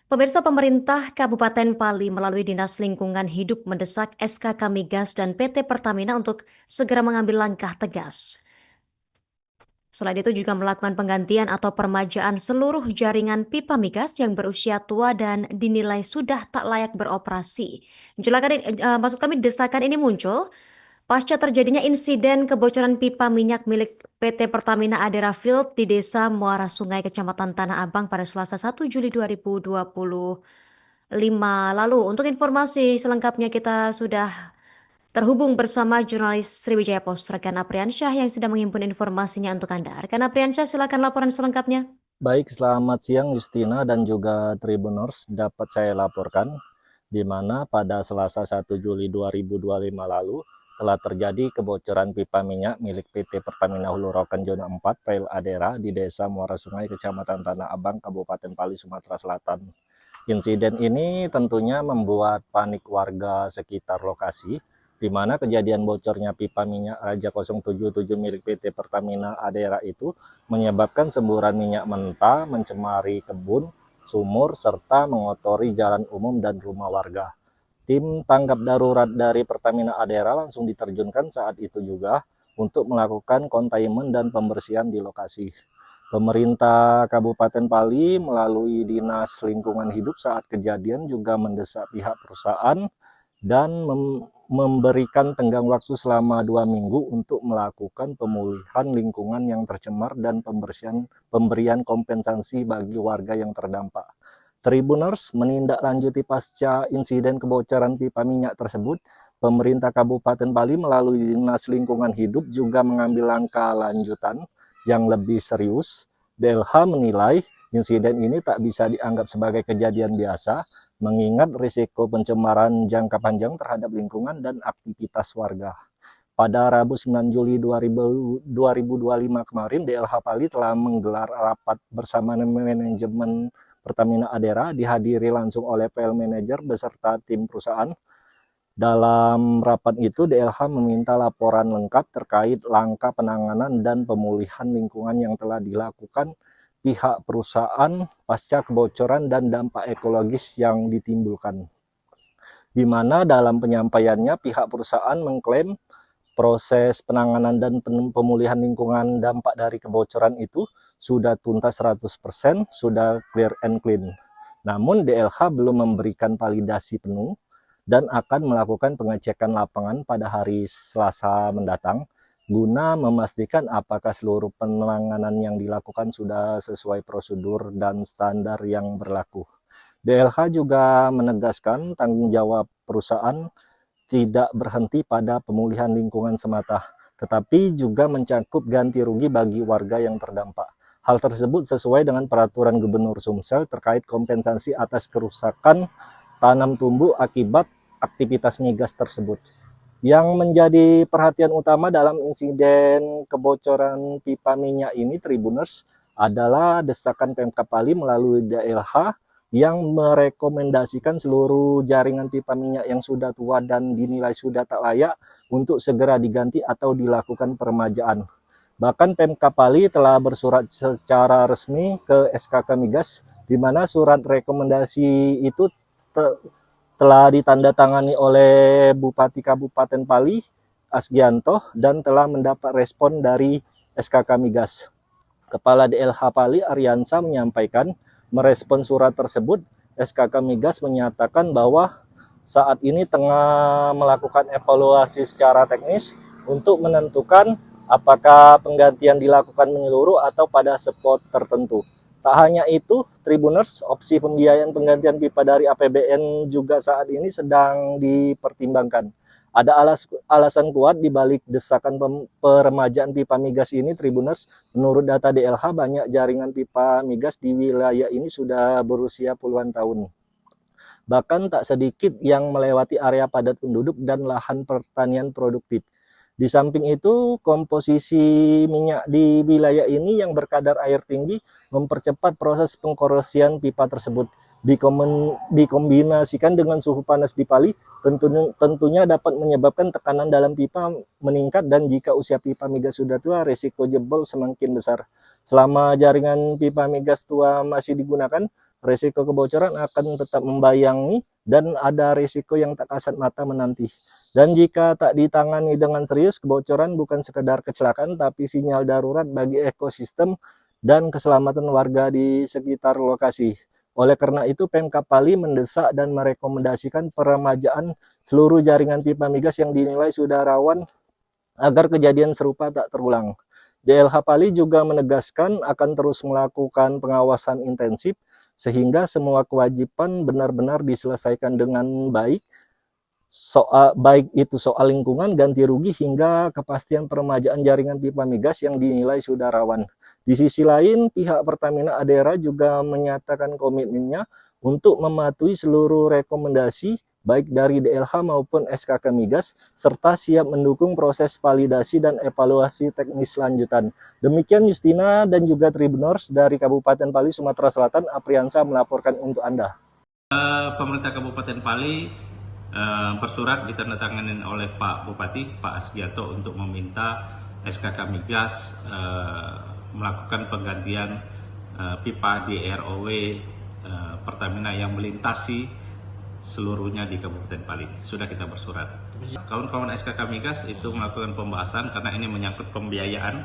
Pemirsa, pemerintah Kabupaten Pali melalui Dinas Lingkungan Hidup mendesak SKK Migas dan PT Pertamina untuk segera mengambil langkah tegas. Selain itu juga melakukan penggantian atau permajaan seluruh jaringan pipa migas yang berusia tua dan dinilai sudah tak layak beroperasi. Maksud kami desakan ini muncul pasca terjadinya insiden kebocoran pipa minyak milik PT Pertamina Adera Field di Desa Muara Sungai, Kecamatan Tanah Abang pada Selasa 1 Juli 2025 lalu. Untuk informasi selengkapnya kita sudah terhubung bersama jurnalis Sriwijaya Post, rekan Apriansyah yang sedang menghimpun informasinya untuk Anda. Rekan Apriansyah, silakan laporan selengkapnya. Baik, selamat siang Justina dan juga Tribuners. Dapat saya laporkan di mana pada Selasa 1 Juli 2025 lalu telah terjadi kebocoran pipa minyak milik PT Pertamina Hulu Rokan Zona 4 Fail Adera di Desa Muara Sungai, Kecamatan Tanah Abang, Kabupaten Pali, Sumatera Selatan. Insiden ini tentunya membuat panik warga sekitar lokasi, di mana kejadian bocornya pipa minyak Raja 077 milik PT Pertamina Adera itu menyebabkan semburan minyak mentah mencemari kebun, sumur, serta mengotori jalan umum dan rumah warga. Tim tanggap darurat dari Pertamina Adera langsung diterjunkan saat itu juga untuk melakukan containment dan pembersihan di lokasi. Pemerintah Kabupaten Pali melalui Dinas Lingkungan Hidup saat kejadian juga mendesak pihak perusahaan dan memberikan tenggang waktu selama 2 minggu untuk melakukan pemulihan lingkungan yang tercemar dan pemberian kompensasi bagi warga yang terdampak. Tribuners, menindaklanjuti pasca insiden kebocoran pipa minyak tersebut, pemerintah Kabupaten Pali melalui Dinas Lingkungan Hidup juga mengambil langkah lanjutan yang lebih serius. DLH menilai insiden ini tak bisa dianggap sebagai kejadian biasa, mengingat risiko pencemaran jangka panjang terhadap lingkungan dan aktivitas warga. Pada Rabu 9 Juli 2025 kemarin, DLH Pali telah menggelar rapat bersama manajemen Pertamina Adera, dihadiri langsung oleh PL Manager beserta tim perusahaan. Dalam rapat itu, DLH meminta laporan lengkap terkait langkah penanganan dan pemulihan lingkungan yang telah dilakukan pihak perusahaan pasca kebocoran dan dampak ekologis yang ditimbulkan. Di mana dalam penyampaiannya pihak perusahaan mengklaim proses penanganan dan pemulihan lingkungan dampak dari kebocoran itu sudah tuntas 100%, sudah clear and clean. Namun DLH belum memberikan validasi penuh dan akan melakukan pengecekan lapangan pada hari Selasa mendatang guna memastikan apakah seluruh penanganan yang dilakukan sudah sesuai prosedur dan standar yang berlaku. DLH juga menegaskan tanggung jawab perusahaan tidak berhenti pada pemulihan lingkungan semata, tetapi juga mencakup ganti rugi bagi warga yang terdampak. Hal tersebut sesuai dengan peraturan Gubernur Sumsel terkait kompensasi atas kerusakan tanam tumbuh akibat aktivitas migas tersebut. Yang menjadi perhatian utama dalam insiden kebocoran pipa minyak ini, Tribuners, adalah desakan Pemkab Pali melalui DLH yang merekomendasikan seluruh jaringan pipa minyak yang sudah tua dan dinilai sudah tak layak untuk segera diganti atau dilakukan peremajaan. Bahkan Pemkab Pali telah bersurat secara resmi ke SKK Migas, di mana surat rekomendasi itu telah ditandatangani oleh Bupati Kabupaten Pali, Asgianto, dan telah mendapat respon dari SKK Migas. Kepala DLH Pali, Aryansa, menyampaikan merespon surat tersebut. SKK Migas menyatakan bahwa saat ini tengah melakukan evaluasi secara teknis untuk menentukan apakah penggantian dilakukan menyeluruh atau pada spot tertentu. Tak hanya itu, Tribuners, opsi pembiayaan penggantian pipa dari APBN juga saat ini sedang dipertimbangkan. Ada alasan kuat di balik desakan peremajaan pipa migas ini, Tribuners. Menurut data DLH, banyak jaringan pipa migas di wilayah ini sudah berusia puluhan tahun. Bahkan tak sedikit yang melewati area padat penduduk dan lahan pertanian produktif. Di samping itu, komposisi minyak di wilayah ini yang berkadar air tinggi mempercepat proses pengkorosian pipa tersebut. Dikombinasikan dengan suhu panas di Pali, tentunya dapat menyebabkan tekanan dalam pipa meningkat, dan jika usia pipa migas sudah tua, risiko jebol semakin besar. Selama jaringan pipa migas tua masih digunakan, Risiko kebocoran akan tetap membayangi dan ada risiko yang tak kasat mata menanti. Dan jika tak ditangani dengan serius, kebocoran bukan sekedar kecelakaan tapi sinyal darurat bagi ekosistem dan keselamatan warga di sekitar lokasi. Oleh karena itu, Pemkab Pali mendesak dan merekomendasikan peremajaan seluruh jaringan pipa migas yang dinilai sudah rawan agar kejadian serupa tak terulang. DLH Pali juga menegaskan akan terus melakukan pengawasan intensif sehingga semua kewajiban benar-benar diselesaikan dengan baik, baik itu soal lingkungan, ganti rugi, hingga kepastian peremajaan jaringan pipa migas yang dinilai sudah rawan. Di sisi lain, pihak Pertamina Adera juga menyatakan komitmennya untuk mematuhi seluruh rekomendasi baik dari DLH maupun SKK Migas, serta siap mendukung proses validasi dan evaluasi teknis lanjutan. Demikian Justina dan juga Tribuners dari Kabupaten Pali, Sumatera Selatan. Apriansa melaporkan untuk Anda. Pemerintah Kabupaten Pali bersurat ditandatangani oleh Pak Bupati, Pak Asgiarto, untuk meminta SKK Migas melakukan penggantian pipa di ROW Pertamina yang melintasi seluruhnya di Kabupaten Pali. Sudah kita bersurat. Kawan-kawan SKK Migas itu melakukan pembahasan karena ini menyangkut pembiayaan